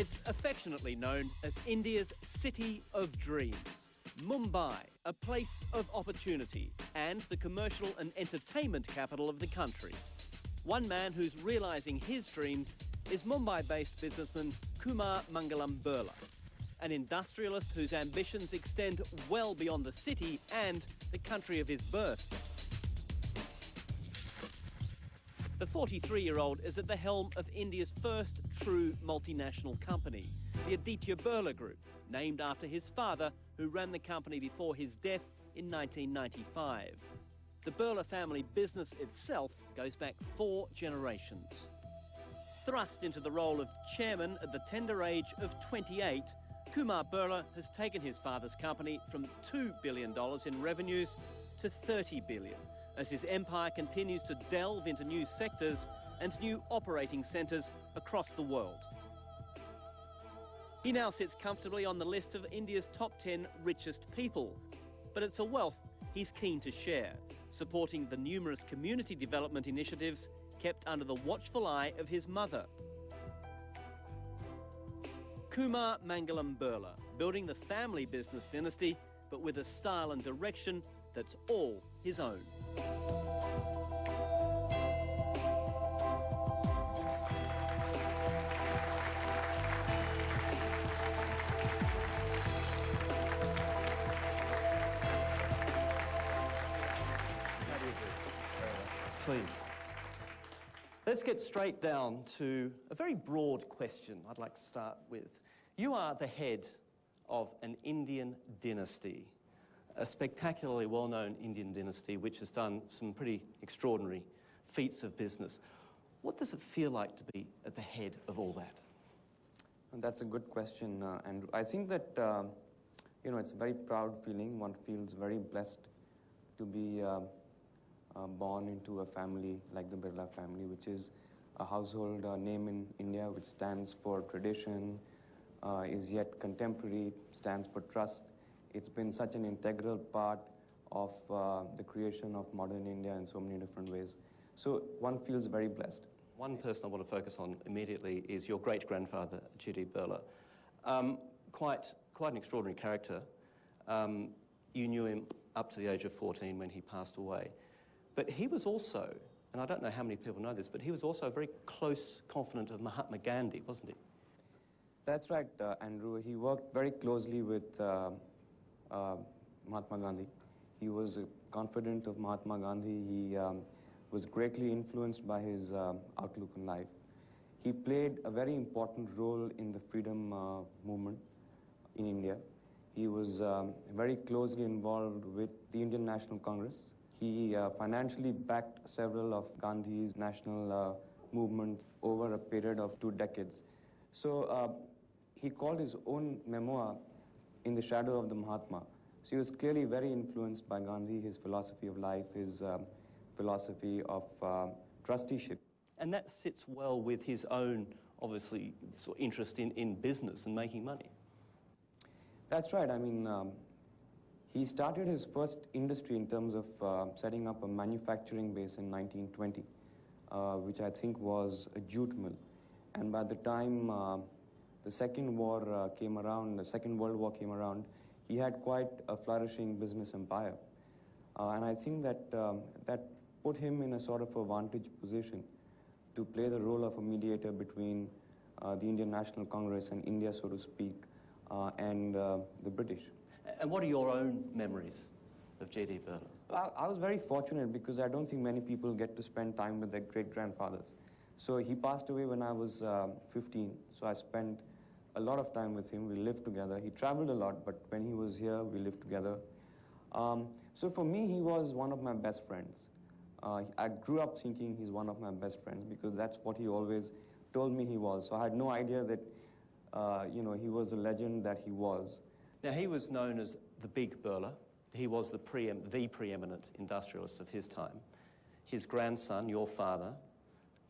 It's affectionately known as India's City of Dreams. Mumbai, a place of opportunity and the commercial and entertainment capital of the country. One man who's realising his dreams is Mumbai-based businessman Kumar Mangalam Birla, an industrialist whose ambitions extend well beyond the city and the country of his birth. The 43-year-old is at the helm of India's first true multinational company, the Aditya Birla Group, named after his father, who ran the company before his death in 1995. The Birla family business itself goes back 4 generations. Thrust into the role of chairman at the tender age of 28, Kumar Birla has taken his father's company from $2 billion in revenues to $30 billion, as his empire continues to delve into new sectors and new operating centres across the world. He now sits comfortably on the list of India's top 10 richest people, but it's a wealth he's keen to share, supporting the numerous community development initiatives kept under the watchful eye of his mother. Kumar Mangalam Birla, building the family business dynasty, but with a style and direction that's all his own. Please. Let's get straight down to a very broad question I'd like to start with. You are the head of an Indian dynasty, a spectacularly well-known Indian dynasty which has done some pretty extraordinary feats of business. What does it feel like to be at the head of all that? That's a good question, and I think that, it's a very proud feeling. One feels very blessed to be born into a family like the Birla family, which is a household name in India, which stands for tradition, is yet contemporary, stands for trust. It's been such an integral part of the creation of modern India in so many different ways. So one feels very blessed. One person I want to focus on immediately is your great-grandfather, G.D. Birla. Quite an extraordinary character. You knew him up to the age of 14 when he passed away. But he was also, and I don't know how many people know this, but he was also a very close confidant of Mahatma Gandhi, wasn't he? That's right, Andrew. He worked very closely with Mahatma Gandhi. He was a confidant of Mahatma Gandhi. He was greatly influenced by his outlook on life. He played a very important role in the freedom movement in India. He was very closely involved with the Indian National Congress. He financially backed several of Gandhi's national movements over a period of 2 decades. So he called his own memoir In the Shadow of the Mahatma. So he was clearly very influenced by Gandhi, his philosophy of life, his philosophy of trusteeship. And that sits well with his own, obviously, sort of interest in business and making money. That's right. I mean, he started his first industry in terms of setting up a manufacturing base in 1920, which I think was a jute mill. And by the time the Second World War came around, he had quite a flourishing business empire. And I think that that put him in a sort of a vantage position to play the role of a mediator between the Indian National Congress and India, so to speak, and the British. And what are your own memories of G.D. Birla? I was very fortunate because I don't think many people get to spend time with their great-grandfathers. So he passed away when I was 15, so I spent a lot of time with him. We lived together. He traveled a lot, but when he was here, we lived together. So for me, he was one of my best friends. I grew up thinking he's one of my best friends because that's what he always told me he was. So I had no idea that, he was the legend that he was. Now, he was known as the Big Birla. He was the preeminent industrialist of his time. His grandson, your father,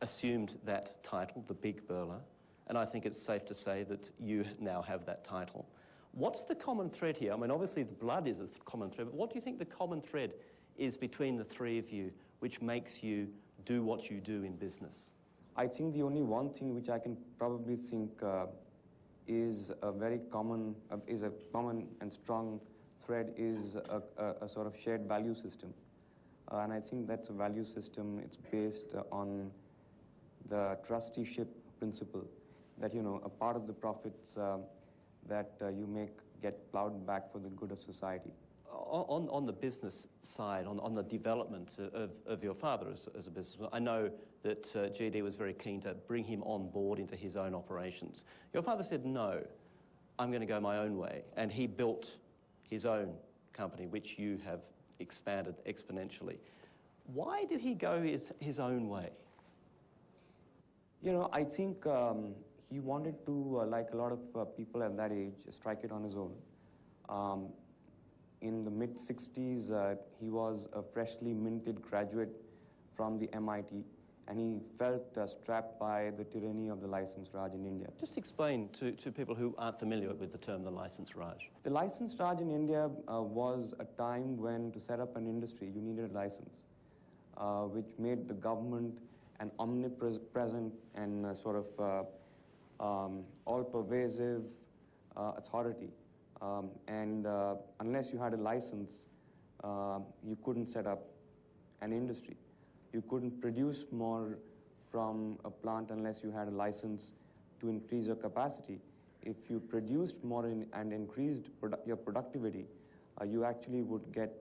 assumed that title, the Big Birla, and I think it's safe to say that you now have that title. What's the common thread here? I mean, obviously the blood is a common thread, but what do you think the common thread is between the three of you which makes you do what you do in business? I think the only one thing which I can probably think is a very common, is a common and strong thread is a sort of shared value system. And I think that's a value system. It's based on the trusteeship principle that, you know, a part of the profits that you make get plowed back for the good of society. On the business side, on the development of your father as a businessman, I know that GD was very keen to bring him on board into his own operations. Your father said, no, I'm going to go my own way, and he built his own company, which you have expanded exponentially. Why did he go his own way? You know, I think he wanted to, like a lot of people at that age, strike it on his own. In the mid-60s, he was a freshly minted graduate from the MIT, and he felt strapped by the tyranny of the license Raj in India. Just explain to people who aren't familiar with the term the license Raj. The license Raj in India was a time when to set up an industry, you needed a license, which made the government an omnipresent and sort of all-pervasive authority. Unless you had a license, you couldn't set up an industry. You couldn't produce more from a plant unless you had a license to increase your capacity. If you produced more and increased your productivity, you actually would get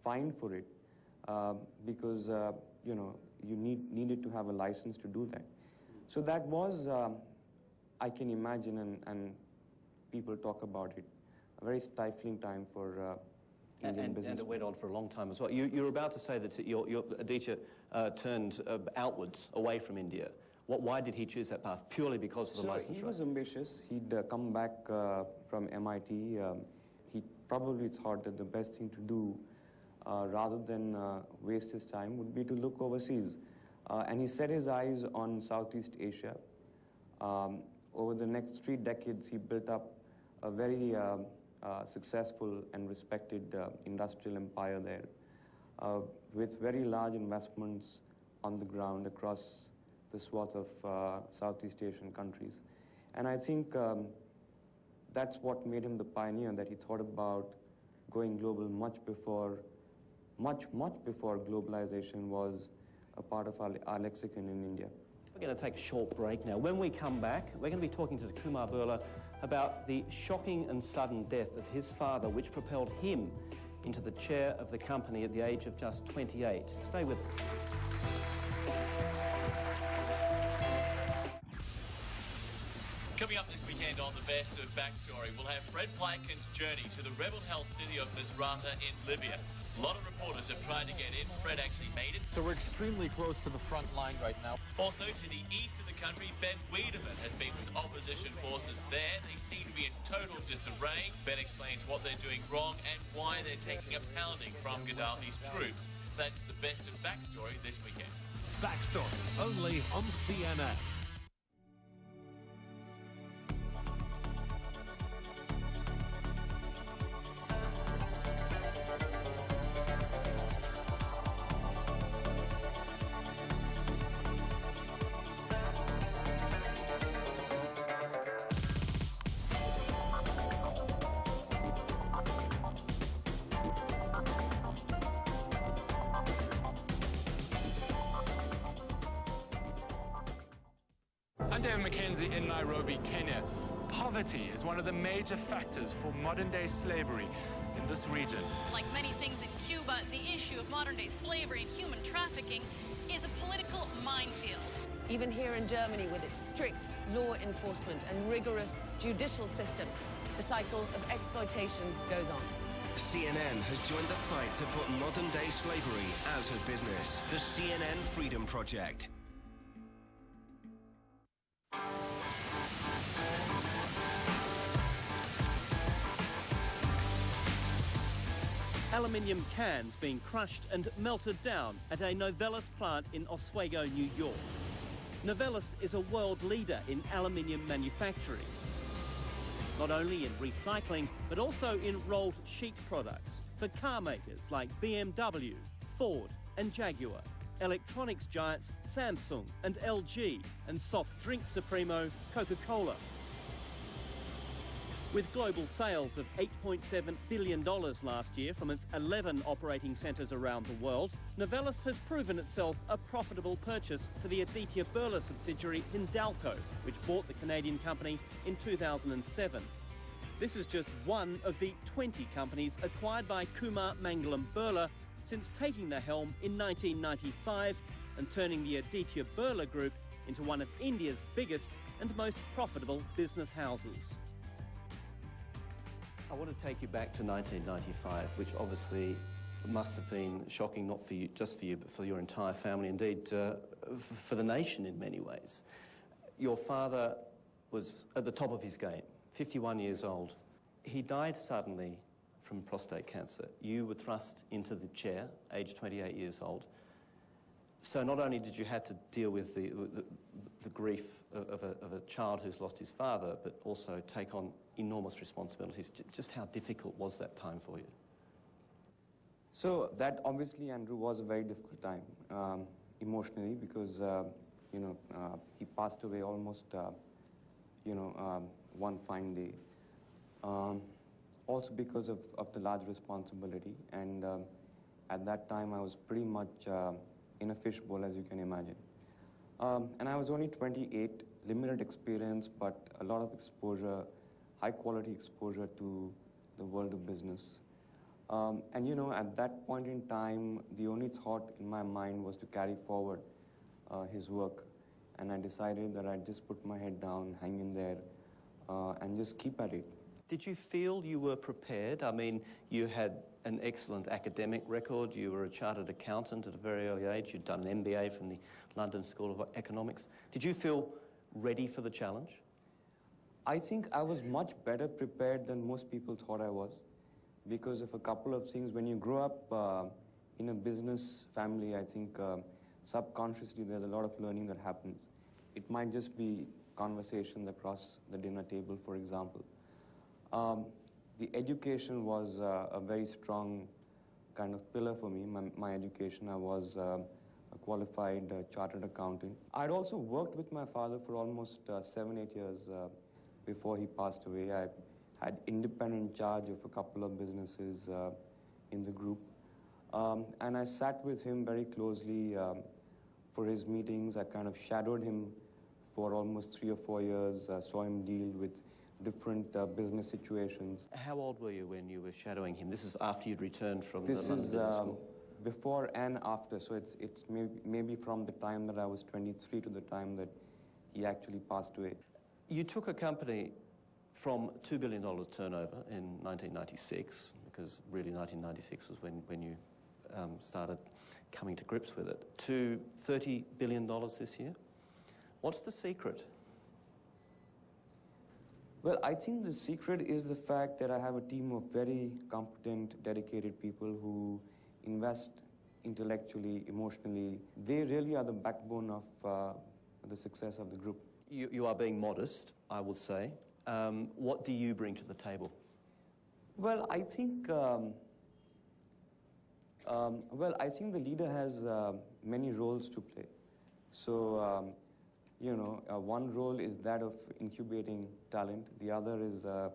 fined for it because you know, you needed to have a license to do that. So that was, I can imagine, and people talk about it, a very stifling time for Indian business. And it went on for a long time as well. You're about to say that your Aditya turned outwards, away from India. Why did he choose that path? Purely because of the license? He was ambitious. He'd come back from MIT. He probably thought that the best thing to do, rather than waste his time, would be to look overseas. And he set his eyes on Southeast Asia. Over the next 3 decades, he built up a very successful and respected industrial empire there, with very large investments on the ground across the swath of Southeast Asian countries. And I think that's what made him the pioneer, that he thought about going global much before globalization was a part of our lexicon in India. We're going to take a short break now. When we come back, we're going to be talking to Kumar Birla about the shocking and sudden death of his father, which propelled him into the chair of the company at the age of just 28. Stay with us. Coming up this weekend on The Best of Backstory, we'll have Fred Plotkin's journey to the rebel-held city of Misrata in Libya. A lot of reporters have tried to get in. Fred actually made it. So we're extremely close to the front line right now. Also to the east of the country, Ben Wiedemann has been with opposition forces there. They seem to be in total disarray. Ben explains what they're doing wrong and why they're taking a pounding from Gaddafi's troops. That's The Best of Backstory this weekend. Backstory, only on CNN. I'm David Mackenzie in Nairobi, Kenya. Poverty is one of the major factors for modern-day slavery in this region. Like many things in Cuba, the issue of modern-day slavery and human trafficking is a political minefield. Even here in Germany, with its strict law enforcement and rigorous judicial system, the cycle of exploitation goes on. CNN has joined the fight to put modern-day slavery out of business. The CNN Freedom Project. Aluminium cans being crushed and melted down at a Novelis plant in Oswego, New York. Novelis is a world leader in aluminium manufacturing, not only in recycling, but also in rolled sheet products for car makers like BMW, Ford and Jaguar, electronics giants Samsung and LG, and soft drink supremo Coca-Cola. With global sales of $8.7 billion last year from its 11 operating centres around the world, Novelis has proven itself a profitable purchase for the Aditya Birla subsidiary Hindalco, which bought the Canadian company in 2007. This is just one of the 20 companies acquired by Kumar Mangalam Birla since taking the helm in 1995 and turning the Aditya Birla Group into one of India's biggest and most profitable business houses. I want to take you back to 1995, which obviously must have been shocking, not for you, just for you, but for your entire family, indeed for the nation in many ways. Your father was at the top of his game, 51 years old. He died suddenly from prostate cancer. You were thrust into the chair, aged 28 years old. So not only did you have to deal with the grief of a child who's lost his father, but also take on enormous responsibilities. Just how difficult was that time for you? So that obviously, Andrew, was a very difficult time emotionally because, he passed away almost, one fine day. Also because of the large responsibility. And at that time, I was pretty much in a fishbowl, as you can imagine. And I was only 28, limited experience, but a lot of exposure, high-quality exposure to the world of business. And at that point in time, the only thought in my mind was to carry forward his work. And I decided that I'd just put my head down, hang in there, and just keep at it. Did you feel you were prepared? I mean, you had an excellent academic record. You were a chartered accountant at a very early age. You'd done an MBA from the London School of Economics. Did you feel ready for the challenge? I think I was much better prepared than most people thought I was because of a couple of things. When you grow up in a business family, I think subconsciously there's a lot of learning that happens. It might just be conversations across the dinner table, for example. The education was a very strong kind of pillar for me, my education. I was a qualified chartered accountant. I'd also worked with my father for almost 7-8 years before he passed away. I had independent charge of a couple of businesses in the group. And I sat with him very closely for his meetings. I kind of shadowed him for almost 3 or 4 years, saw him deal with different business situations. How old were you when you were shadowing him? This is after you'd returned from the London Business School? Before and after, so it's maybe from the time that I was 23 to the time that he actually passed away. You took a company from $2 billion turnover in 1996, because really 1996 was when you started coming to grips with it, to $30 billion this year. What's the secret? Well, I think the secret is the fact that I have a team of very competent, dedicated people who invest intellectually, emotionally. They really are the backbone of the success of the group. You are being modest, I would say. What do you bring to the table? Well, I think the leader has many roles to play. So, one role is that of incubating talent. The other is that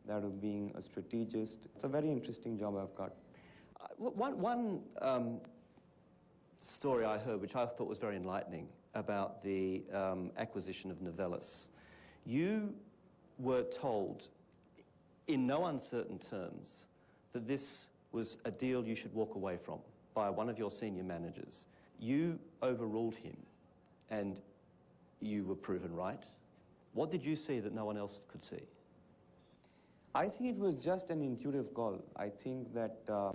of being a strategist. It's a very interesting job I've got. One story I heard, which I thought was very enlightening, about the acquisition of Novelis. You were told, in no uncertain terms, that this was a deal you should walk away from by one of your senior managers. You overruled him, and you were proven right. What did you see that no one else could see? I think it was just an intuitive call. I think that